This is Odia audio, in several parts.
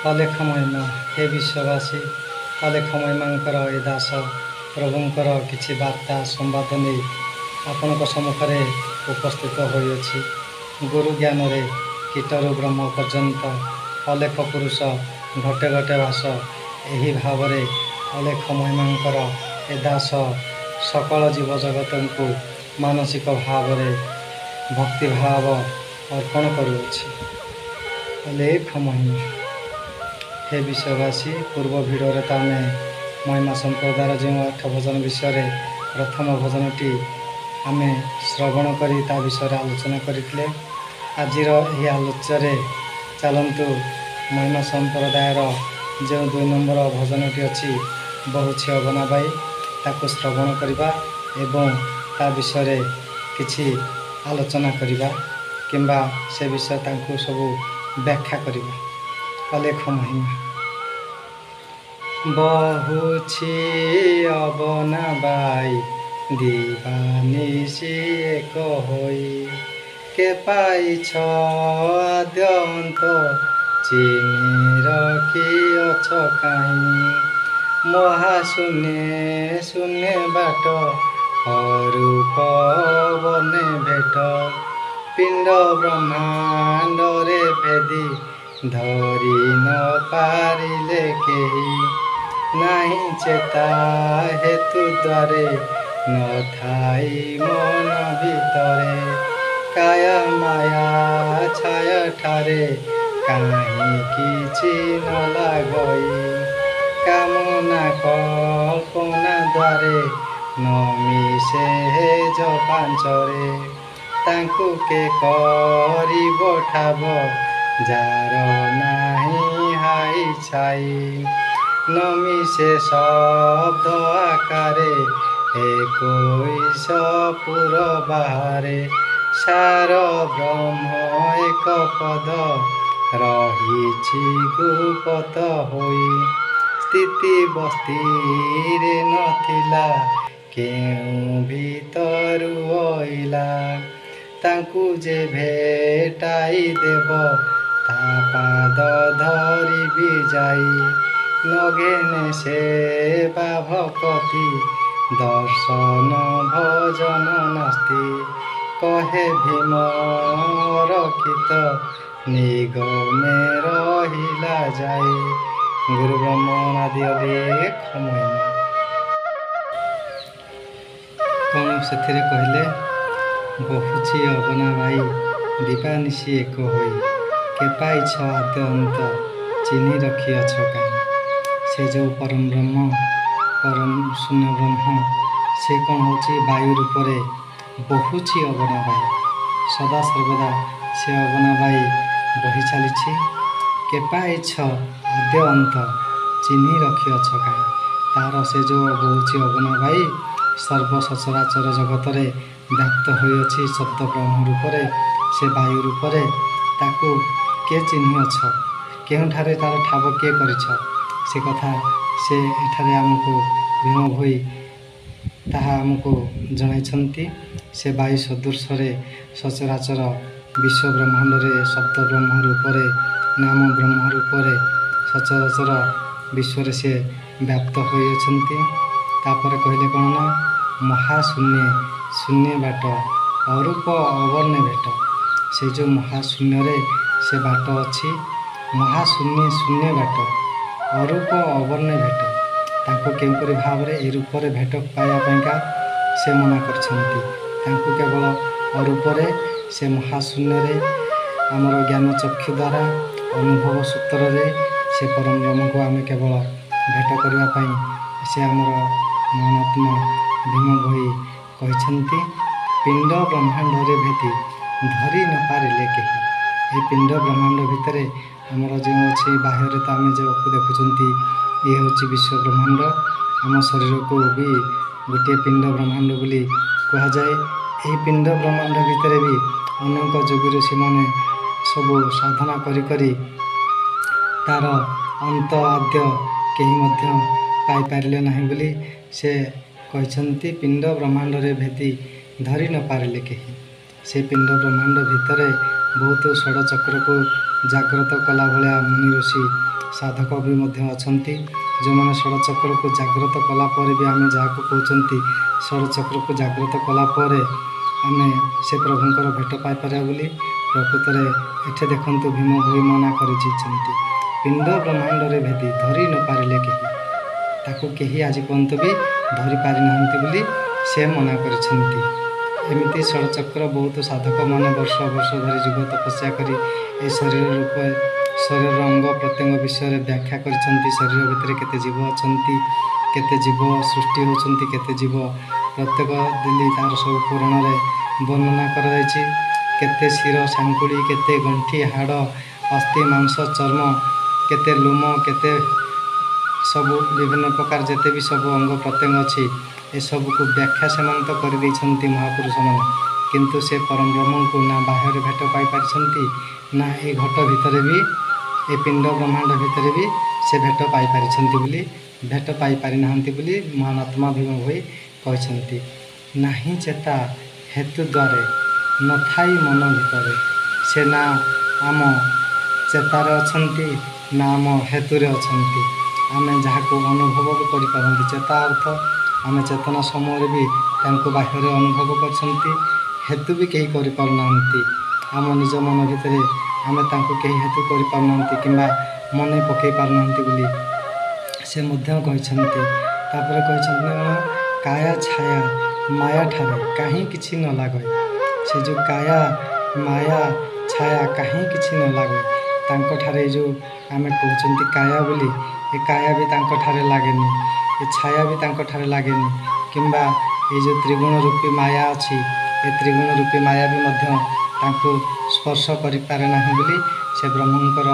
ଅଲେଖ ମହିମା ହେ ବିଶ୍ୱବାସୀ, ଅଲେଖ ମହିମାଙ୍କର ଏ ଦାସ ପ୍ରଭୁଙ୍କର କିଛି ବାର୍ତ୍ତା ସମ୍ବାଦ ନେଇ ଆପଣଙ୍କ ସମ୍ମୁଖରେ ଉପସ୍ଥିତ ହୋଇଅଛି। ଗୁରୁ ଜ୍ଞାନରେ କୀଟରୁ ବ୍ରହ୍ମ ପର୍ଯ୍ୟନ୍ତ ଅଲେଖ ପୁରୁଷ ଘଟେ ଘଟେ ବାସ। ଏହି ଭାବରେ ଅଲେଖ ମହିମାଙ୍କର ଏ ଦାସ ସକଳ ଜୀବଜଗତଙ୍କୁ ମାନସିକ ଭାବରେ ଭକ୍ତିଭାବ ଅର୍ପଣ କରୁଅଛି। ଅଲେଖ ମହିମା ହେ ବିଶ୍ୱବାସୀ, ପୂର୍ବ ଭିଡ଼ିଓରେ ତ ଆମେ ମହିମା ସମ୍ପ୍ରଦାୟର ଯେଉଁ 8 ଭଜନ ବିଷୟରେ ପ୍ରଥମ ଭଜନଟି ଆମେ ଶ୍ରବଣ କରି ତା ବିଷୟରେ ଆଲୋଚନା କରିଥିଲେ। ଆଜିର ଏହି ଆଲୋଚନାରେ ଚାଲନ୍ତୁ ମହିମା ସମ୍ପ୍ରଦାୟର ଯେଉଁ 2 ନମ୍ବର ଭଜନଟି ଅଛି ବହୁଛି ଅଗନାବାଇ, ତାକୁ ଶ୍ରବଣ କରିବା ଏବଂ ତା ବିଷୟରେ କିଛି ଆଲୋଚନା କରିବା କିମ୍ବା ସେ ବିଷୟ ତାଙ୍କୁ ସବୁ ବ୍ୟାଖ୍ୟା କରିବା। ଅଲେଖ ମହିମା ବହୁଛି ଅବନାବାଇ ଦିବାନିଶି ଏକ ହୋଇ, କେ ପାଇଛ ଆଦ୍ୟନ୍ତ ଚିହ୍ନି ରଖିଅଛ କାହିଁ। ମହାଶୂନ୍ୟେ ଶୂନ୍ୟ ବାଟ ଅରୂପ ବନେ ଭେଟ, ପିଣ୍ଡ ବ୍ରହ୍ମାଣ୍ଡରେ ଭେଦି ଧରି ନ ପାରିଲେ କେହି। ନାହିଁ ଚେତା ହେତୁ ଦ୍ୱାରେ ନଥାଇ ମନ ଭିତରେ, କାୟା ମାୟା ଛାୟା ଠାରେ କାହିଁ କିଛି ନ ଲାଗଇ। କାମନା କଳ୍ପନା ଦ୍ୱାରେ ନ ମିଶେ ହେଜ ପାଞ୍ଚରେ, ତାଙ୍କୁ କେ କରିବ ଠାବ ଯାର ନାହିଁ ହାଇ ଛାଇ। ନ ମିଶେ ଶବ୍ଦ ଆକାରେ 21 ପୁର ବାହାରେ, ସାର ବ୍ରହ୍ମ ଏକ ପଦ ରହିଛି ଗୁପତ ହୋଇ। ସ୍ଥିତି ବସ୍ତିରେ ନଥିଲା କେଉଁ ଭିତରୁ ଅଇଲା, ତାଙ୍କୁ ଯେ ଭେଟାଇ ଦେବ ତା ପାଦ ଧରିବି ଯାଇ। ନଘେନେ ସେବା ଭକତି ଦର୍ଶନ ଭଜନ ନାସ୍ତି, କହେ ଭୀମ ରକ୍ଷିତ ନିଗମେ ରହିଲା ଯାଇ। ଗୁରୁ ବ୍ରହ୍ମ ଆଦି ଅଲେଖ ମହିମା। କଣ ସେଥିରେ କହିଲେ? ବହୁଛି ଅବନାବାଇ ଦିବାନିଶି ଏକ ହୋଇ, କେ ପାଇଛ ଆଦ୍ୟ ଅନ୍ତ ଚିହ୍ନି ରଖିଅଛ କାହିଁ। ସେ ଯେଉଁ ପରମ ବ୍ରହ୍ମ, ପରମ ଶୂନ୍ୟ ବ୍ରହ୍ମ, ସେ କ'ଣ ହେଉଛି ବାୟୁ ରୂପରେ ବହୁଛି ଅବନାବାଇ। ସଦାସର୍ବଦା ସେ ଅବନାବାଇ ବହି ଚାଲିଛି। କେ ପାଇଛ ଆଦ୍ୟ ଅନ୍ତ ଚିହ୍ନି ରଖିଅଛ କାହିଁ। ତାହାର ସେ ଯେଉଁ ବହୁଛି ଅବନାବାଇ ସର୍ବ ସଚରାଚର ଜଗତରେ ବ୍ୟାପ୍ତ ହୋଇଅଛି ଶବ୍ଦ ବ୍ରହ୍ମ ରୂପରେ, ସେ ବାୟୁ ରୂପରେ। ତାକୁ କିଏ ଚିହ୍ନିଅଛ, କେଉଁଠାରେ ତାର ଠାବ କିଏ କରିଛ, ସେ କଥା ସେ ଏଠାରେ ଆମକୁ ଭୀମ ଭୋଇ ତାହା ଆମକୁ ଜଣାଇଛନ୍ତି। ସେ ବାୟୁ ସଦୃଶରେ ସଚରାଚର ବିଶ୍ୱ ବ୍ରହ୍ମାଣ୍ଡରେ ଶବ୍ଦ ବ୍ରହ୍ମ ରୂପରେ, ନାମ ବ୍ରହ୍ମ ରୂପରେ ସଚରାଚର ବିଶ୍ୱରେ ସେ ବ୍ୟାପ୍ତ ହୋଇଅଛନ୍ତି। ତାପରେ କହିଲେ କ'ଣ ନା, ମହାଶୂନ୍ୟେ ଶୂନ୍ୟ ବାଟ ଅରୂପ ଅବର୍ଣ୍ଣେ ଭେଟ। ସେ ଯେଉଁ ମହାଶୂନ୍ୟରେ ସେ ବାଟ ଅଛି, ମହାଶୂନ୍ୟେ ଶୂନ୍ୟ ବାଟ ଅରୂପ ଅବର୍ଣ୍ଣେ ଭେଟ। ତାଙ୍କୁ କେଉଁପରି ଭାବରେ ଏ ରୂପରେ ଭେଟ ପାଇବା ପାଇଁକା ସେ ମନା କରିଛନ୍ତି। ତାଙ୍କୁ କେବଳ ଅରୂପରେ ସେ ମହାଶୂନ୍ୟରେ ଆମର ଜ୍ଞାନ ଚକ୍ଷୁ ଦ୍ୱାରା ଅନୁଭବ ସୂତ୍ରରେ ସେ ପରମ ବ୍ରହ୍ମକୁ ଆମେ କେବଳ ଭେଟ କରିବା ପାଇଁ ସେ ଆମର ମହାତ୍ମା ଭୀମ ଭୋଇ କହିଛନ୍ତି। ପିଣ୍ଡ ବ୍ରହ୍ମାଣ୍ଡରେ ଭେଦି ଧରି ନ ପାରିଲେ କେହି। ଏହି ପିଣ୍ଡ ବ୍ରହ୍ମାଣ୍ଡ ଭିତରେ ଆମର ଯେଉଁ ଅଛି, ବାହ୍ୟରେ ତ ଆମେ ଯେଉଁକୁ ଦେଖୁଛନ୍ତି ଇଏ ହେଉଛି ବିଶ୍ୱ ବ୍ରହ୍ମାଣ୍ଡ। ଆମ ଶରୀରକୁ ବି ଗୋଟିଏ ପିଣ୍ଡ ବ୍ରହ୍ମାଣ୍ଡ ବୋଲି କୁହାଯାଏ। ଏହି ପିଣ୍ଡ ବ୍ରହ୍ମାଣ୍ଡ ଭିତରେ ବି ଅନେକ ଯୋଗୀ ଋଷିମାନେ ସବୁ ସାଧନା କରି କରି ତାର ଅନ୍ତ ଆଦ୍ୟ କେହି ମଧ୍ୟ ପାଇପାରିଲେ ନାହିଁ ବୋଲି ସେ କହିଛନ୍ତି। ପିଣ୍ଡ ବ୍ରହ୍ମାଣ୍ଡରେ ଭେଦି ଧରି ନ ପାରିଲେ କେହି। ସେ ପିଣ୍ଡ ବ୍ରହ୍ମାଣ୍ଡ ଭିତରେ ବହୁତ ଷଡ଼ଚକ୍ରକୁ ଜାଗ୍ରତ କଲା ଭଳିଆ ମୁନି ଋଷି ସାଧକ ବି ମଧ୍ୟ ଅଛନ୍ତି, ଯେଉଁମାନେ ଷଡ଼ଚକ୍ରକୁ ଜାଗ୍ରତ କଲା ପରେ ବି ଆମେ ଯାହାକୁ କହୁଛନ୍ତି ଷଡ଼ଚକ୍ରକୁ ଜାଗ୍ରତ କଲା ପରେ ଆମେ ସେ ପ୍ରଭୁଙ୍କର ଭେଟ ପାଇପାରିବା ବୋଲି। ପ୍ରକୃତରେ ଏଠି ଦେଖନ୍ତୁ ଭୀମ ଭୋଇ ମନା କରିଯାଇଛନ୍ତି, ପିଣ୍ଡ ବ୍ରହ୍ମାଣ୍ଡରେ ଭେଦି ଧରି ନ ପାରିଲେ କେହି, ତାକୁ କେହି ଆଜି ପର୍ଯ୍ୟନ୍ତ ବି ଧରି ପାରିନାହାନ୍ତି ବୋଲି ସେ ମନା କରିଛନ୍ତି। ଏମିତି ଷଡ଼ଚକ୍ର ବହୁତ ସାଧକମାନେ ବର୍ଷ ବର୍ଷ ଧରି ଯୁଗ ତପସ୍ୟା କରି ଏ ଶରୀର ରୂପ ଶରୀରର ଅଙ୍ଗ ପ୍ରତ୍ୟଙ୍ଗ ବିଷୟରେ ବ୍ୟାଖ୍ୟା କରିଛନ୍ତି। ଶରୀର ଭିତରେ କେତେ ଜୀବ ଅଛନ୍ତି, କେତେ ଜୀବ ସୃଷ୍ଟି ହେଉଛନ୍ତି, କେତେ ଜୀବ ପ୍ରତ୍ୟେକ ଦିନ ତା'ର ସବୁ ପୁରାଣରେ ବର୍ଣ୍ଣନା କରାଯାଇଛି। କେତେ ଶିର ସାଙ୍କୁଳି, କେତେ ଗଣ୍ଠି ହାଡ଼ ଅସ୍ଥି ମାଂସ ଚର୍ମ, କେତେ ଲୋମ, କେତେ ସବୁ ବିଭିନ୍ନ ପ୍ରକାର ଯେତେ ବି ସବୁ ଅଙ୍ଗ ପ୍ରତ୍ୟଙ୍ଗ ଅଛି, ଏସବୁକୁ ବ୍ୟାଖ୍ୟା ସେମାନେ ତ କରିଦେଇଛନ୍ତି ମହାପୁରୁଷମାନେ। କିନ୍ତୁ ସେ ପରମ ବ୍ରହ୍ମଙ୍କୁ ନା ବାହ୍ୟରେ ଭେଟ ପାଇପାରିଛନ୍ତି, ନା ଏ ଘଟ ଭିତରେ ବି, ଏ ପିଣ୍ଡ ବ୍ରହ୍ମାଣ୍ଡ ଭିତରେ ବି ସେ ଭେଟ ପାଇପାରିଛନ୍ତି ବୋଲି, ଭେଟ ପାଇପାରିନାହାନ୍ତି ବୋଲି ମହାତ୍ମା ଭୀମ ଭୋଇ କହିଛନ୍ତି। ନାହିଁ ଚେତା ହେତୁ ଦ୍ୱାରେ ନଥାଇ ମନ ଭିତରେ, ସେ ନା ଆମ ଚେତାରେ ଅଛନ୍ତି ନା ଆମ ହେତୁରେ ଅଛନ୍ତି। ଆମେ ଯାହାକୁ ଅନୁଭବ ବି କରିପାରନ୍ତି, ଚେତା ଅର୍ଥ ଆମେ ଚେତନା ସମୟରେ ବି ତାଙ୍କୁ ବାହ୍ୟରେ ଅନୁଭବ କରିଛନ୍ତି, ହେତୁ ବି କେହି କରିପାରୁନାହାନ୍ତି। ଆମ ନିଜ ମନ ଭିତରେ ଆମେ ତାଙ୍କୁ କେହି ହେତୁ କରିପାରୁନାହାନ୍ତି କିମ୍ବା ମନେ ପକାଇ ପାରୁନାହାନ୍ତି ବୋଲି ସେ ମଧ୍ୟ କହିଛନ୍ତି। ତାପରେ କହିଛନ୍ତି କ'ଣ, କାୟା ଛାୟା ମାୟା ଠାରେ କାହିଁ କିଛି ନ ଲାଗେ। ସେ ଯେଉଁ କାୟା ମାୟା ଛାୟା କାହିଁ କିଛି ନ ଲାଗେ, ତାଙ୍କଠାରେ ଏ ଯେଉଁ ଆମେ କହୁଛନ୍ତି କାୟା ବୋଲି, ଏ କାୟା ବି ତାଙ୍କଠାରେ ଲାଗେନି, ଏ ଛାୟା ବି ତାଙ୍କଠାରେ ଲାଗେନି, କିମ୍ବା ଏ ଯେଉଁ ତ୍ରିଗୁଣ ରୂପୀ ମାୟା ଅଛି, ଏ ତ୍ରିଗୁଣ ରୂପୀ ମାୟା ବି ମଧ୍ୟ ତାଙ୍କୁ ସ୍ପର୍ଶ କରିପାରେ ନାହିଁ ବୋଲି ସେ ବ୍ରହ୍ମଙ୍କର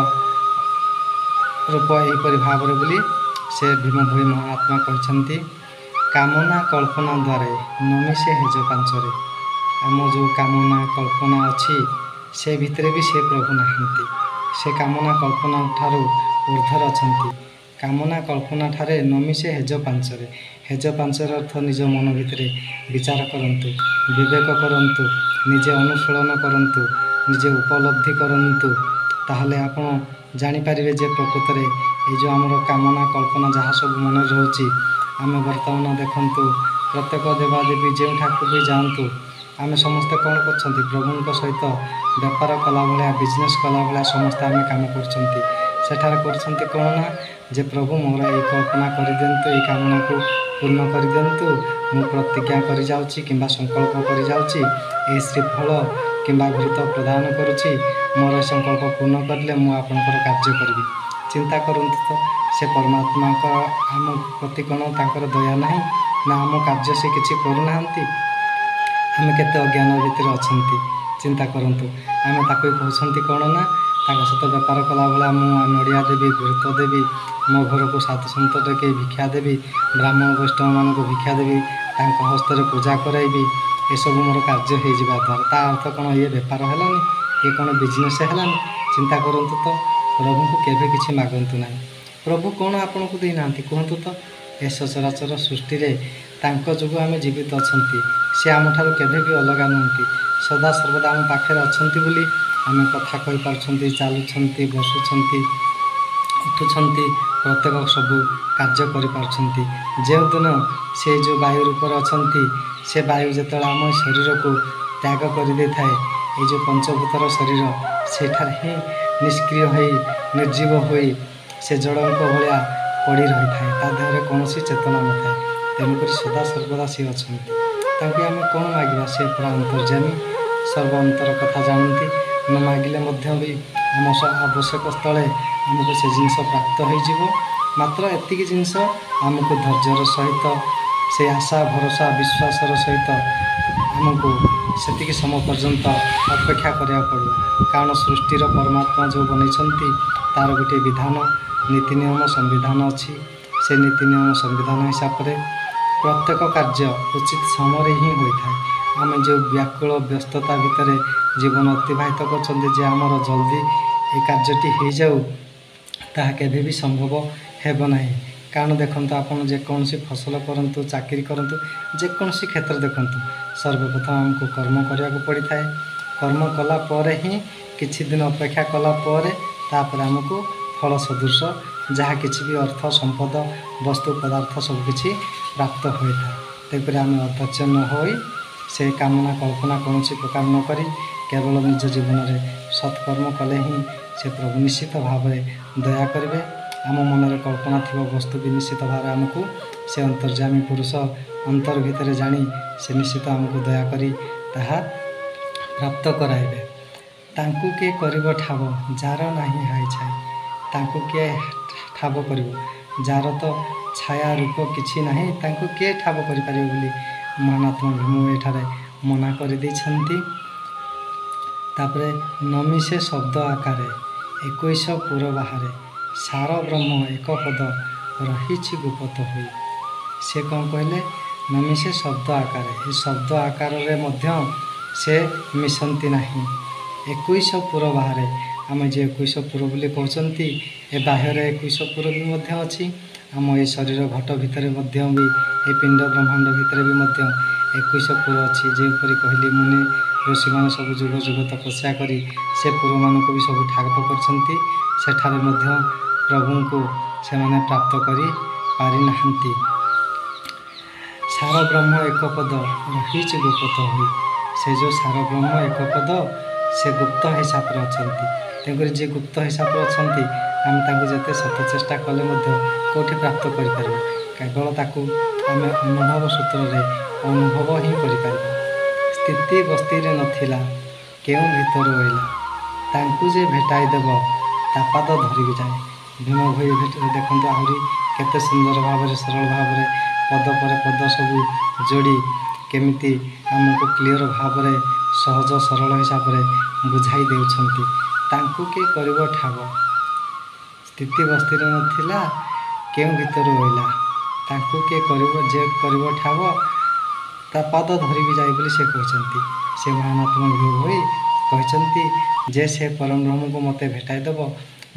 ରୂପ ଏହିପରି ଭାବରେ ବୋଲି ସେ ଭୀମ ଭୋଇ ମହାତ୍ମା କହିଛନ୍ତି। କାମନା କଳ୍ପନା ଦ୍ୱାରେ ନମିଶେ ହେଜ ପାଞ୍ଚରେ, ଆମ ଯେଉଁ କାମନା କଳ୍ପନା ଅଛି ସେ ଭିତରେ ବି ସେ ପ୍ରଭୁ ନାହାନ୍ତି। ସେ କାମନା କଳ୍ପନା ଠାରୁ ଊର୍ଦ୍ଧ୍ୱରେ ଅଛନ୍ତି। କାମନା କଳ୍ପନା ଠାରେ ନମିଶେ ହେଜ ପାଞ୍ଚରେ, ହେଜ ପାଞ୍ଚର ଅର୍ଥ ନିଜ ମନ ଭିତରେ ବିଚାର କରନ୍ତୁ, ବିବେକ କରନ୍ତୁ, ନିଜେ ଅନୁଶୀଳନ କରନ୍ତୁ, ନିଜେ ଉପଲବ୍ଧି କରନ୍ତୁ, ତାହେଲେ ଆପଣ ଜାଣିପାରିବେ ଯେ ପ୍ରକୃତରେ ଏଇ ଯେଉଁ ଆମର କାମନା କଳ୍ପନା ଯାହା ସବୁ ମନରେ ରହୁଛି, ଆମେ ବର୍ତ୍ତମାନ ଦେଖନ୍ତୁ ପ୍ରତ୍ୟେକ ଦେବାଦେବୀ ଯେଉଁଠାକୁ ବି ଯାଆନ୍ତୁ, ଆମେ ସମସ୍ତେ କ'ଣ କରୁଛନ୍ତି, ପ୍ରଭୁଙ୍କ ସହିତ ବେପାର କଲା ଭଳିଆ, ବିଜନେସ୍ କଲା ଭଳିଆ ସମସ୍ତେ ଆମେ କାମ କରୁଛନ୍ତି। ସେଠାରେ କରୁଛନ୍ତି କ'ଣ ନା, ଯେ ପ୍ରଭୁ ମୋର ଏଇ କଳ୍ପନା କରିଦିଅନ୍ତୁ, ଏଇ କାମନାକୁ ପୂର୍ଣ୍ଣ କରିଦିଅନ୍ତୁ, ମୁଁ ପ୍ରତିଜ୍ଞା କରିଯାଉଛି କିମ୍ବା ସଂକଳ୍ପ କରିଯାଉଛି, ଏହି ଶ୍ରୀଫଳ କିମ୍ବା ଘୃତ ପ୍ରଦାନ କରୁଛି, ମୋର ଏ ସଂକଳ୍ପ ପୂର୍ଣ୍ଣ କରିଲେ ମୁଁ ଆପଣଙ୍କର କାର୍ଯ୍ୟ କରିବି। ଚିନ୍ତା କରନ୍ତୁ ତ, ସେ ପରମାତ୍ମାଙ୍କ ଆମ ପ୍ରତି କ'ଣ ତାଙ୍କର ଦୟା ନାହିଁ, ନା ଆମ କାର୍ଯ୍ୟ ସେ କିଛି କରୁନାହାନ୍ତି? ଆମେ କେତେ ଅଜ୍ଞାନ ଭିତରେ ଅଛନ୍ତି ଚିନ୍ତା କରନ୍ତୁ। ଆମେ ତାକୁ କହୁଛନ୍ତି କ'ଣ ନା, ତାଙ୍କ ସହିତ ବେପାର କଲା ଭଳିଆ ମୁଁ ନଡ଼ିଆ ଦେବି, ଘୃତ ଦେବି, ମୋ ଘରକୁ ସାଧୁ ସନ୍ଥ ଡକେଇ ଭିକ୍ଷା ଦେବି, ବ୍ରାହ୍ମଣ ବୈଷ୍ଣବମାନଙ୍କୁ ଭିକ୍ଷା ଦେବି, ତାଙ୍କ ହସ୍ତରେ ପୂଜା କରାଇବି, ଏସବୁ ମୋର କାର୍ଯ୍ୟ ହେଇଯିବା ଦ୍ୱାରା ତା ଅର୍ଥ କ'ଣ ଇଏ ବେପାର ହେଲାନି, ଇଏ କ'ଣ ବିଜନେସ୍ ହେଲାନି? ଚିନ୍ତା କରନ୍ତୁ ତ, ପ୍ରଭୁଙ୍କୁ କେବେ କିଛି ମାଗନ୍ତୁ ନାହିଁ। ପ୍ରଭୁ କ'ଣ ଆପଣଙ୍କୁ ଦେଇନାହାନ୍ତି କୁହନ୍ତୁ ତ? ଏ ସଚରାଚର ସୃଷ୍ଟିରେ ତାଙ୍କ ଯୋଗୁଁ ଆମେ ଜୀବିତ ଅଛନ୍ତି। ସେ ଆମଠାରୁ କେବେ ବି ଅଲଗା ନୁହନ୍ତି, ସଦାସର୍ବଦା ଆମ ପାଖରେ ଅଛନ୍ତି ବୋଲି ଆମେ କଥା କହିପାରୁଛନ୍ତି, ଚାଲୁଛନ୍ତି, ବସୁଛନ୍ତି, ଉଠୁଛନ୍ତି, ପ୍ରତ୍ୟେକ ସବୁ କାର୍ଯ୍ୟ କରିପାରୁଛନ୍ତି। ଯେଉଁଦିନ ସେ ଯେଉଁ ବାୟୁ ରୂପରେ ଅଛନ୍ତି, ସେ ବାୟୁ ଯେତେବେଳେ ଆମ ଶରୀରକୁ ତ୍ୟାଗ କରିଦେଇଥାଏ, ଏଇ ଯେଉଁ ପଞ୍ଚଭୂତର ଶରୀର ସେଠାରେ ହିଁ ନିଷ୍କ୍ରିୟ ହୋଇ ନିର୍ଜୀବ ହୋଇ ସେ ଜଡ଼ଙ୍କ ଭଳିଆ ପଡ଼ି ରହିଥାଏ, ତା ଦେହରେ କୌଣସି ଚେତନା ନଥାଏ। ତେଣୁକରି ସଦାସର୍ବଦା ସେ ଅଛନ୍ତି। ତାଙ୍କୁ ଆମେ କ'ଣ ମାଗିବା? ସେ ପୁରା ଅନ୍ତର୍ଯାମୀ, ସର୍ବ ଅନ୍ତର କଥା ଜାଣନ୍ତି। ନ ମାଗିଲେ ମଧ୍ୟ ବି ଆମ ଆବଶ୍ୟକ ସ୍ଥଳେ ଆମକୁ ସେ ଜିନିଷ ପ୍ରାପ୍ତ ହୋଇଯିବ। ମାତ୍ର ଏତିକି ଜିନିଷ ଆମକୁ ଧୈର୍ଯ୍ୟର ସହିତ, ସେ ଆଶା ଭରସା ବିଶ୍ୱାସର ସହିତ ଆମକୁ ସେତିକି ସମୟ ପର୍ଯ୍ୟନ୍ତ ଅପେକ୍ଷା କରିବାକୁ ପଡ଼ିବ। କାରଣ ସୃଷ୍ଟିର ପରମାତ୍ମା ଯେଉଁ ବନେଇଛନ୍ତି, ତା'ର ଗୋଟିଏ ବିଧାନ, ନୀତି ନିୟମ, ସମ୍ବିଧାନ ଅଛି। ସେ ନୀତି ନିୟମ ସମ୍ବିଧାନ ହିସାବରେ ପ୍ରତ୍ୟେକ କାର୍ଯ୍ୟ ଉଚିତ ସମୟରେ ହିଁ ହୋଇଥାଏ। ଆମେ ଯେଉଁ ବ୍ୟାକୁଳ ବ୍ୟସ୍ତତା ଭିତରେ ଜୀବନ ଅତିବାହିତ କରୁଛନ୍ତି ଯେ ଆମର ଜଲ୍ଦି ଏ କାର୍ଯ୍ୟଟି ହେଇଯାଉ, ତାହା କେବେ ବି ସମ୍ଭବ ହେବ ନାହିଁ। କାରଣ ଦେଖନ୍ତୁ, ଆପଣ ଯେକୌଣସି ଫସଲ କରନ୍ତୁ, ଚାକିରି କରନ୍ତୁ, ଯେକୌଣସି କ୍ଷେତ୍ର ଦେଖନ୍ତୁ, ସର୍ବପ୍ରଥମ ଆମକୁ କର୍ମ କରିବାକୁ ପଡ଼ିଥାଏ। କର୍ମ କଲା ପରେ ହିଁ କିଛି ଦିନ ଅପେକ୍ଷା କଲା ପରେ ତାପରେ ଆମକୁ ଫଳ ସଦୃଶ ଯାହା କିଛି ବି ଅର୍ଥ ସମ୍ପଦ ବସ୍ତୁ ପଦାର୍ଥ ସବୁକିଛି ପ୍ରାପ୍ତ ହୋଇଥାଏ। ତେଣୁକରି ଆମେ ଅଧୈର୍ଯ୍ୟ ନ ହୋଇ ସେ କାମନା କଳ୍ପନା କୌଣସି ପ୍ରକାର ନ କରି କେବଳ ନିଜ ଜୀବନରେ ସତ୍କର୍ମ କଲେ ହିଁ ସେ ପ୍ରଭୁ ନିଶ୍ଚିତ ଭାବରେ ଦୟା କରିବେ। ଆମ ମନରେ କଳ୍ପନା ଥିବା ବସ୍ତୁ ବି ନିଶ୍ଚିତ ଭାବରେ ଆମକୁ ସେ ଅନ୍ତର୍ଯ୍ୟାମୀ ପୁରୁଷ ଅନ୍ତର ଭିତରେ ଜାଣି ସେ ନିଶ୍ଚିତ ଆମକୁ ଦୟାକରି ତାହା ପ୍ରାପ୍ତ କରାଇବେ। ତାଙ୍କୁ କିଏ କରିବ ଠାବ ଯାର ନାହିଁ ହାଇଛାଇ, ତାଙ୍କୁ କିଏ ଠାବ କରିବ ଯାର ତ ଛାୟା ରୂପ କିଛି ନାହିଁ, ତାଙ୍କୁ କିଏ ଠାବ କରିପାରିବ ବୋଲି ମହାତ୍ମା ଭୀମ ଏଠାରେ ମନା କରିଦେଇଛନ୍ତି। ତାପରେ ନମିଷେ ଶବ୍ଦ ଆକାରେ 21 ପୁର ବାହାରେ, ସାର ବ୍ରହ୍ମ ଏକ ପଦ ରହିଛି ଗୁପତ ହୋଇ। ସେ କ'ଣ କହିଲେ? ନମିଷେ ଶବ୍ଦ ଆକାରେ, ଏ ଶବ୍ଦ ଆକାରରେ ମଧ୍ୟ ସେ ମିଶନ୍ତି ନାହିଁ। 21 ପୁର ବାହାରେ, ଆମେ ଯେ 21 ପୁର ବୋଲି କହୁଛନ୍ତି ଏ ବାହ୍ୟରେ 21 ପୁର ବି ମଧ୍ୟ ଅଛି। ଆମ ଏ ଶରୀର ଘଟ ଭିତରେ ମଧ୍ୟ ବି ଏ ପିଣ୍ଡ ବ୍ରହ୍ମାଣ୍ଡ ଭିତରେ ବି ମଧ୍ୟ 21 ପୁର ଅଛି। ଯେପରି କହିଲି ମୁନି ଋଷିମାନେ ସବୁ ଯୁଗ ଯୁଗ ତପସ୍ୟା କରି ସେ ପୁରମାନଙ୍କୁ ବି ସବୁ ଠାବ କରିଛନ୍ତି। ସେଠାରେ ମଧ୍ୟ ପ୍ରଭୁଙ୍କୁ ସେମାନେ ପ୍ରାପ୍ତ କରି ପାରିନାହାନ୍ତି। ସାର ବ୍ରହ୍ମ ଏକ ପଦ ରହିଛି ଗୁପ୍ତ ହୋଇ, ସେ ଯେଉଁ ସାର ବ୍ରହ୍ମ ଏକ ପଦ ସେ ଗୁପ୍ତ ହିସାବରେ ଅଛନ୍ତି। ତେଣୁକରି ଯିଏ ଗୁପ୍ତ ହିସାବରେ ଅଛନ୍ତି ଆମେ ତାଙ୍କୁ ଯେତେ ଶତ ଚେଷ୍ଟା କଲେ ମଧ୍ୟ କେଉଁଠି ପ୍ରାପ୍ତ କରିପାରିବା? କେବଳ ତାକୁ ଆମେ ଅନୁଭବ ସୂତ୍ରରେ ଅନୁଭବ ହିଁ କରିପାରିବା। ସ୍ଥିତି ବସ୍ତିରେ ନଥିଲା କେଉଁ ଭିତରୁ ରହିଲା, ତାଙ୍କୁ ଯେ ଭେଟାଇ ଦେବ ତା ପାଦ ଧରିବି ଯାଏ। ଭୀମ ଭୋଇ ଦେଖନ୍ତୁ ଆହୁରି କେତେ ସୁନ୍ଦର ଭାବରେ ସରଳ ଭାବରେ ପଦ ପରେ ପଦ ସବୁ ଯୋଡ଼ି କେମିତି ଆମକୁ କ୍ଲିଅର ଭାବରେ ସହଜ ସରଳ ହିସାବରେ ବୁଝାଇ ଦେଉଛନ୍ତି। ତାଙ୍କୁ କିଏ କରିବ ଠାବ, ସ୍ଥିତି ବସ୍ତିରେ ନଥିଲା କେଉଁ ଭିତରୁ ରହିଲା, ତାଙ୍କୁ କିଏ କରିବ, ଯେ କରିବ ଠାବ ତା ପାଦ ଧରିବି ଯାଏ ବୋଲି ସେ କହିଛନ୍ତି। ସେ ମହାତ୍ମା ଭୀମ ଭୋଇ କହିଛନ୍ତି ଯେ ସେ ପରମ ବ୍ରହ୍ମକୁ ମୋତେ ଭେଟାଇ ଦେବ,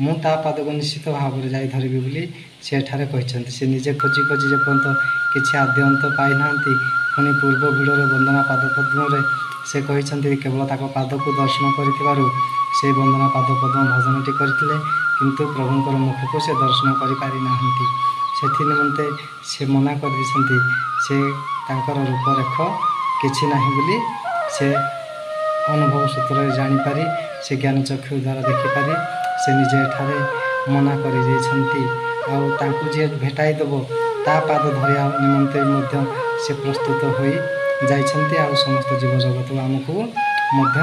ମୁଁ ତା ପାଦକୁ ନିଶ୍ଚିତ ଭାବରେ ଯାଇ ଧରିବି ବୋଲି ସେ ଏଠାରେ କହିଛନ୍ତି। ସେ ନିଜେ ଖୋଜି ଖୋଜି ଯେପର୍ଯ୍ୟନ୍ତ କିଛି ଆଦ୍ୟ ଅନ୍ତ ପାଇନାହାନ୍ତି, ପୁଣି ପୂର୍ବ ଭିଡ଼ରେ ବନ୍ଦନା ପାଦ ପଦ୍ମରେ ସେ କହିଛନ୍ତି କେବଳ ତାଙ୍କ ପାଦକୁ ଦର୍ଶନ କରିଥିବାରୁ ସେ ବନ୍ଦନା ପାଦ ପଦ୍ମ ଭଜନଟି କରିଥିଲେ, କିନ୍ତୁ ପ୍ରଭୁଙ୍କର ମୁଖକୁ ସେ ଦର୍ଶନ କରିପାରିନାହାନ୍ତି। ସେଥି ନିମନ୍ତେ ସେ ମନା କରିଦେଇଛନ୍ତି। ସେ ତାଙ୍କର ରୂପରେଖ କିଛି ନାହିଁ ବୋଲି ସେ ଅନୁଭବ ସୂତ୍ରରେ ଜାଣିପାରି ସେ ଜ୍ଞାନଚକ୍ଷୁ ଦ୍ୱାରା ଦେଖିପାରି ସେ ନିଜେ ଏଠାରେ ମନା କରିଦେଇଛନ୍ତି। ଆଉ ତାଙ୍କୁ ଯିଏ ଭେଟାଇ ଦେବ ତା ପାଦ ଧରିବା ନିମନ୍ତେ ମଧ୍ୟ ସେ ପ୍ରସ୍ତୁତ ହୋଇ ଯାଇଛନ୍ତି। ଆଉ ସମସ୍ତ ଜୀବଜଗତ ଆମକୁ ମଧ୍ୟ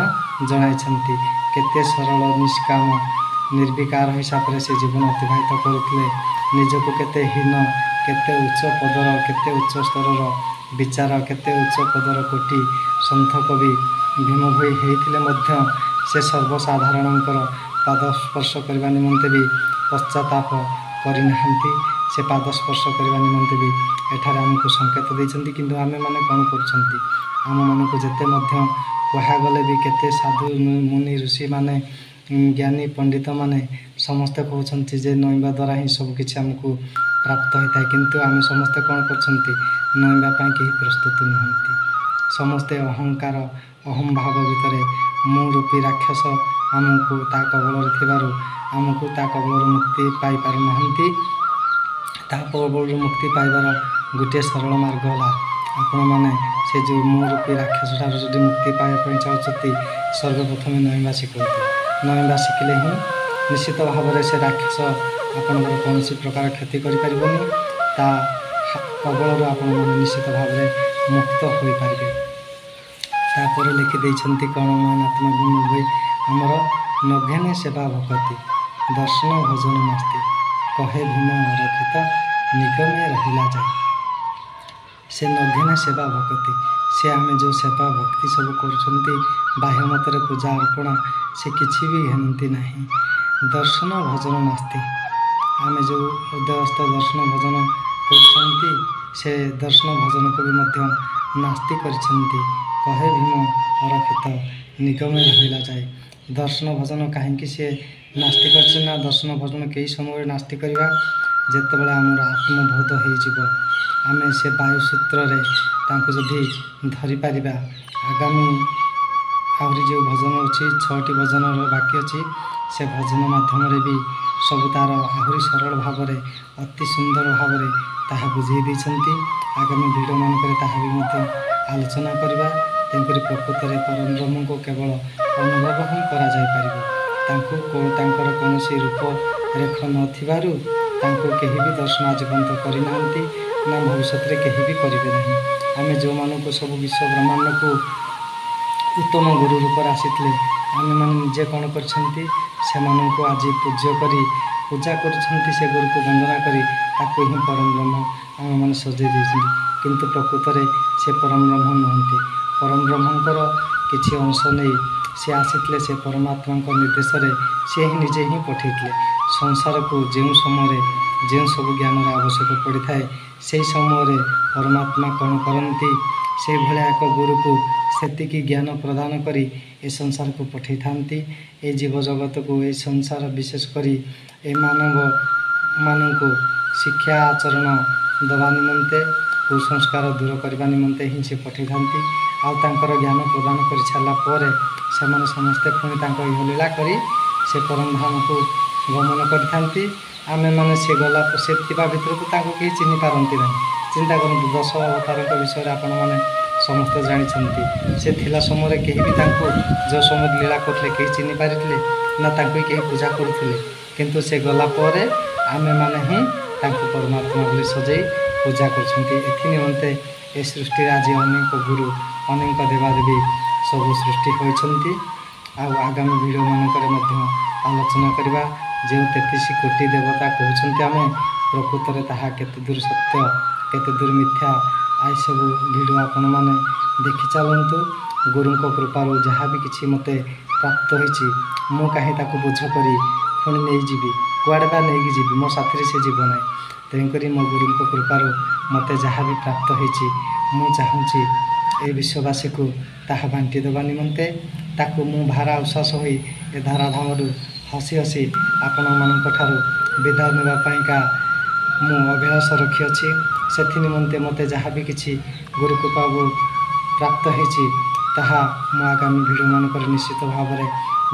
ଜଣାଇଛନ୍ତି କେତେ ସରଳ ନିଷ୍କାମ ନିର୍ବିକାର ହିସାବରେ ସେ ଜୀବନ ଅତିବାହିତ କରୁଥିଲେ। ନିଜକୁ କେତେ ହୀନ, କେତେ ଉଚ୍ଚ ପଦର, କେତେ ଉଚ୍ଚ ସ୍ତରର ବିଚାର, କେତେ ଉଚ୍ଚ ପଦର କୋଟି ସନ୍ଥ କବି ଭୀମ ଭୋଇ ହେଇଥିଲେ ମଧ୍ୟ ସେ ସର୍ବସାଧାରଣଙ୍କର ପାଦ ସ୍ପର୍ଶ କରିବା ନିମନ୍ତେ ବି ପଶ୍ଚାତାପ କରିନାହାନ୍ତି। ସେ ପାଦ ସ୍ପର୍ଶ କରିବା ନିମନ୍ତେ ବି ଏଠାରେ ଆମକୁ ସଂକେତ ଦେଇଛନ୍ତି। କିନ୍ତୁ ଆମେମାନେ କ'ଣ କରୁଛନ୍ତି? ଆମମାନଙ୍କୁ ଯେତେ ମଧ୍ୟ କୁହାଗଲେ ବି କେତେ ସାଧୁ ମୁନି ଋଷିମାନେ ଜ୍ଞାନୀ ପଣ୍ଡିତମାନେ ସମସ୍ତେ କହୁଛନ୍ତି ଯେ ନଇଁବା ଦ୍ୱାରା ହିଁ ସବୁକିଛି ଆମକୁ ପ୍ରାପ୍ତ ହୋଇଥାଏ। କିନ୍ତୁ ଆମେ ସମସ୍ତେ କ'ଣ କରୁଛନ୍ତି? ନଇଁବା ପାଇଁ କେହି ପ୍ରସ୍ତୁତ ନୁହନ୍ତି। ସମସ୍ତେ ଅହଙ୍କାର ଅହମ୍ଭାବ ଭିତରେ ମୁଁ ରୂପୀ ରାକ୍ଷସ ଆମକୁ ତା କବଳରେ ଥିବାରୁ ଆମକୁ ତା କବଳରୁ ମୁକ୍ତି ପାଇପାରୁନାହାନ୍ତି। ତା କବଳରୁ ମୁକ୍ତି ପାଇବାର ଗୋଟିଏ ସରଳ ମାର୍ଗ ହେଲା ଆପଣମାନେ ସେ ଯେଉଁ ମୁଁ ରୂପୀ ରାକ୍ଷସଠାରୁ ଯଦି ମୁକ୍ତି ପାଇବା ପାଇଁ ଚାହୁଁଛନ୍ତି ସର୍ବପ୍ରଥମେ ନଇଁବା ଶିଖନ୍ତୁ। ନଇଁବା ଶିଖିଲେ ହିଁ ନିଶ୍ଚିତ ଭାବରେ ସେ ରାକ୍ଷସ ଆପଣଙ୍କର କୌଣସି ପ୍ରକାର କ୍ଷତି କରିପାରିବନି। ତା କବଳରୁ ଆପଣମାନେ ନିଶ୍ଚିତ ଭାବରେ ମୁକ୍ତ ହୋଇପାରିବେ। ତାପରେ ଲେଖିଦେଇଛନ୍ତି କ'ଣ? ମହାତ୍ମା ଭୀମ ଭୋଇ ଆମର ନଘେନେ ସେବା ଭକତି ଦର୍ଶନ ଭଜନ ନାସ୍ତି, କହେ ଭୀମ ଅରକ୍ଷିତ ନିଗମେ ରହିଲା ଯାଏ। ସେ ନଘେନେ ସେବା ଭକତି, ସେ ଆମେ ଯେଉଁ ସେବା ଭକ୍ତି ସବୁ କରୁଛନ୍ତି ବାହ୍ୟ ମତରେ ପୂଜା ଅର୍ପଣା ସେ କିଛି ବି ଘେନନ୍ତି ନାହିଁ। ଦର୍ଶନ ଭଜନ ନାସ୍ତି, ଆମେ ଯେଉଁ ଉଦୟସ୍ତ ଦର୍ଶନ ଭଜନ କରୁଛନ୍ତି ସେ ଦର୍ଶନ ଭଜନକୁ ବି ମଧ୍ୟ ନାସ୍ତି କରିଛନ୍ତି। କହେ ଭୀମ ଅରକ୍ଷିତ ନିଗମେ ରହିଲା ଯାଏ। ଦର୍ଶନ ଭଜନ କାହିଁକି ସେ ନାସ୍ତି କରିଛି ନା ଦର୍ଶନ ଭଜନ କେହି ସମୟରେ ନାସ୍ତି କରିବା ଯେତେବେଳେ ଆମର ଆତ୍ମବୋଧ ହେଇଯିବ, ଆମେ ସେ ବାୟୁ ସୂତ୍ରରେ ତାଙ୍କୁ ଯଦି ଧରିପାରିବା ଆହୁରି ଯେଉଁ ଭଜନ ଅଛି 6ଟି ଭଜନର ବାକ୍ୟ ଅଛି ସେ ଭଜନ ମାଧ୍ୟମରେ ବି ସବୁ ତା'ର ଆହୁରି ସରଳ ଭାବରେ ଅତି ସୁନ୍ଦର ଭାବରେ ତାହା ବୁଝେଇ ଦେଇଛନ୍ତି। ଆଗାମୀ ଭିଡ଼ିଓମାନଙ୍କରେ ତାହା ବି ମଧ୍ୟ ଆଲୋଚନା କରିବା। ତେଣୁକରି ପ୍ରକୃତରେ ପରମ ବ୍ରହ୍ମଙ୍କୁ କେବଳ ଅନୁଭବ ହିଁ କରାଯାଇପାରିବ। ତାଙ୍କର କୌଣସି ରୂପ ରେଖ ନଥିବାରୁ ତାଙ୍କୁ କେହି ବି ଦର୍ଶନ ଆଜି ପର୍ଯ୍ୟନ୍ତ କରିନାହାନ୍ତି, ନା ଭବିଷ୍ୟତରେ କେହି ବି କରିବେ ନାହିଁ। ଆମେ ଯେଉଁମାନଙ୍କୁ ସବୁ ବିଶ୍ୱ ବ୍ରହ୍ମାଣ୍ଡକୁ ଉତ୍ତମ ଗୁରୁ ରୂପରେ ଆସିଥିଲେ, ଆମେମାନେ ନିଜେ କ'ଣ କରିଛନ୍ତି, ସେମାନଙ୍କୁ ଆଜି ପୂଜା କରୁଛନ୍ତି। ସେ ଗୁରୁକୁ ବନ୍ଦନା କରି ତାକୁ ହିଁ ପରମ ବ୍ରହ୍ମ ଆମେମାନେ ସଜେଇ ଦେଇଛନ୍ତି। କିନ୍ତୁ ପ୍ରକୃତରେ ସେ ପରମ ବ୍ରହ୍ମ ନୁହନ୍ତି। ପରମ ବ୍ରହ୍ମଙ୍କର କିଛି ଅଂଶ ନେଇ ସେ ଆସିଥିଲେ। ସେ ପରମାତ୍ମାଙ୍କ ନିର୍ଦ୍ଦେଶରେ ସେ ହିଁ ନିଜେ ହିଁ ପଠାଇଥିଲେ ସଂସାରକୁ। ଯେଉଁ ସମୟରେ ଯେଉଁ ସବୁ ଜ୍ଞାନର ଆବଶ୍ୟକ ପଡ଼ିଥାଏ, ସେହି ସମୟରେ ପରମାତ୍ମା କ'ଣ କରନ୍ତି, ସେହିଭଳିଆ ଏକ ଗୁରୁକୁ ସେତିକି ଜ୍ଞାନ ପ୍ରଦାନ କରି ଏ ସଂସାରକୁ ପଠାଇଥାନ୍ତି। ଏ ଜୀବଜଗତକୁ, ଏ ସଂସାର ବିଶେଷ କରି ଏ ମାନବମାନଙ୍କୁ ଶିକ୍ଷା ଆଚରଣ ଦେବା ନିମନ୍ତେ, କୁସଂସ୍କାର ଦୂର କରିବା ନିମନ୍ତେ ହିଁ ସେ ପଠାଇଥାନ୍ତି। ଆଉ ତାଙ୍କର ଜ୍ଞାନ ପ୍ରଦାନ କରିସାରିଲା ପରେ ସେମାନେ ସମସ୍ତେ ପୁଣି ତାଙ୍କ ଇହଲୀଳା କରି ସେ ପରମଧାମକୁ ଗମନ କରିଥାନ୍ତି। ଆମେମାନେ ସେ ଥିବା ଭିତରକୁ ତାଙ୍କୁ କେହି ଚିହ୍ନି ପାରନ୍ତି ନାହିଁ। ଚିନ୍ତା କରନ୍ତୁ, 10 ଅବତାରଙ୍କ ବିଷୟରେ ଆପଣମାନେ ସମସ୍ତେ ଜାଣିଛନ୍ତି। ସେ ଥିଲା ସମୟରେ କେହି ବି ତାଙ୍କୁ ଯେଉଁ ସମୟରେ ଲୀଳା କରୁଥିଲେ କେହି ଚିହ୍ନି ପାରିଥିଲେ ନା ତାଙ୍କୁ କେହି ପୂଜା କରୁଥିଲେ। କିନ୍ତୁ ସେ ଗଲା ପରେ ଆମେମାନେ ହିଁ ତାଙ୍କୁ ପରମାତ୍ମା ବୋଲି ସଜେଇ ପୂଜା କରୁଛନ୍ତି। ଏଥି ନିମନ୍ତେ ଏ ସୃଷ୍ଟିରେ ଆଜି ଅନେକ ଗୁରୁ, ଅନେକ ଦେବାଦେବୀ ସବୁ ସୃଷ୍ଟି ହୋଇଛନ୍ତି। ଆଉ ଆଗାମୀ ଭିଡ଼ିଓମାନଙ୍କରେ ମଧ୍ୟ ଆଲୋଚନା କରିବା। ଯେଉଁ 33 କୋଟି ଦେବତା କହୁଛନ୍ତି ଆମେ, ପ୍ରକୃତରେ ତାହା କେତେ ଦୂର ସତ୍ୟ, କେତେ ଦୂର ମିଥ୍ୟା, ଏସବୁ ଭିଡ଼ିଓ ଆପଣମାନେ ଦେଖି ଚାଲନ୍ତୁ। ଗୁରୁଙ୍କ କୃପାରୁ ଯାହା ବି କିଛି ମୋତେ ପ୍ରାପ୍ତ ହୋଇଛି, ମୁଁ କାହିଁ ତାକୁ ବୋଝ କରି ପୁଣି ନେଇଯିବି, କୁଆଡ଼େ ବା ନେଇକି ଯିବି, ମୋ ସାଥିରେ ସେ ଯିବ ନାହିଁ। ତେଣୁକରି ମୋ ଗୁରୁଙ୍କ କୃପାରୁ ମୋତେ ଯାହା ବି ପ୍ରାପ୍ତ ହୋଇଛି, ମୁଁ ଚାହୁଁଛି ଏ ବିଶ୍ୱବାସୀକୁ ତାହା ବାଣ୍ଟି ଦେବା ନିମନ୍ତେ। ତାକୁ ମୁଁ ଭାରା ଉଶ୍ୱାସ ହୋଇ ଏ ଧରାଧାମରୁ ହସି ହସି ଆପଣମାନଙ୍କଠାରୁ ବିଦାୟ ନେବା ପାଇଁକା ମୁଁ ଅଭିଳାଷ ରଖିଅଛି। ସେଥି ନିମନ୍ତେ ମୋତେ ଯାହା ବି କିଛି ଗୁରୁ କୃପାକୁ ପ୍ରାପ୍ତ ହୋଇଛି, ତାହା ମୁଁ ଆଗାମୀ ଭିଡ଼ିଓମାନଙ୍କରେ ନିଶ୍ଚିତ ଭାବରେ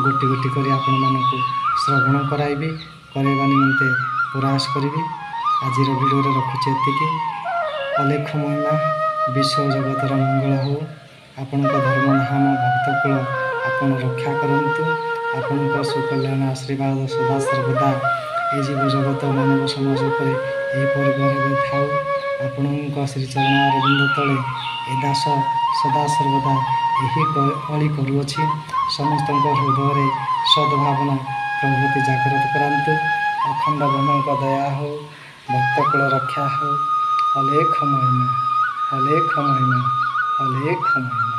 ଗୋଟି ଗୋଟି କରି ଆପଣମାନଙ୍କୁ ଶ୍ରବଣ କରାଇବା ନିମନ୍ତେ ପ୍ରୟାସ କରିବି। ଆଜିର ଭିଡ଼ିଓରେ ରଖୁଛି ଏତିକି। ଅଲେଖ ମହିମା। ବିଶ୍ୱ ଜଗତର ମଙ୍ଗଳ ହେଉ। ଆପଣଙ୍କ ଧର୍ମ ଧାମ ଭକ୍ତକୁଳ ଆପଣ ରକ୍ଷା କରନ୍ତୁ। ଆପଣଙ୍କ ସୁକଲ୍ୟାଣ ଆଶୀର୍ବାଦ ସଦା ସର୍ବଦା ଏ ଜୀବଜଗତ ମାନବ ସମାଜ ଉପରେ ଏହିପରି ଭାବେ ଥାଉ। ଆପଣଙ୍କ ଶ୍ରୀଚରଣ ଅରବିନ୍ଦ ତଳେ ଏ ଦାସ ସଦା ସର୍ବଦା ଏହି ଅଳି କରୁଅଛି। ସମସ୍ତଙ୍କ ହୃଦୟରେ ସଦ୍ଭାବନା ପ୍ରଭୃତି ଜାଗ୍ରତ କରାନ୍ତୁ। ଅଖଣ୍ଡ ବ୍ରହ୍ମଙ୍କ ଦୟା ହେଉ, ଭକ୍ତକୁଳ ରକ୍ଷା ହେଉ। ଅଲେଖ ମହିମା, ଅଲେଖ ମହିମା, ଅଲେଖ ମହିମା।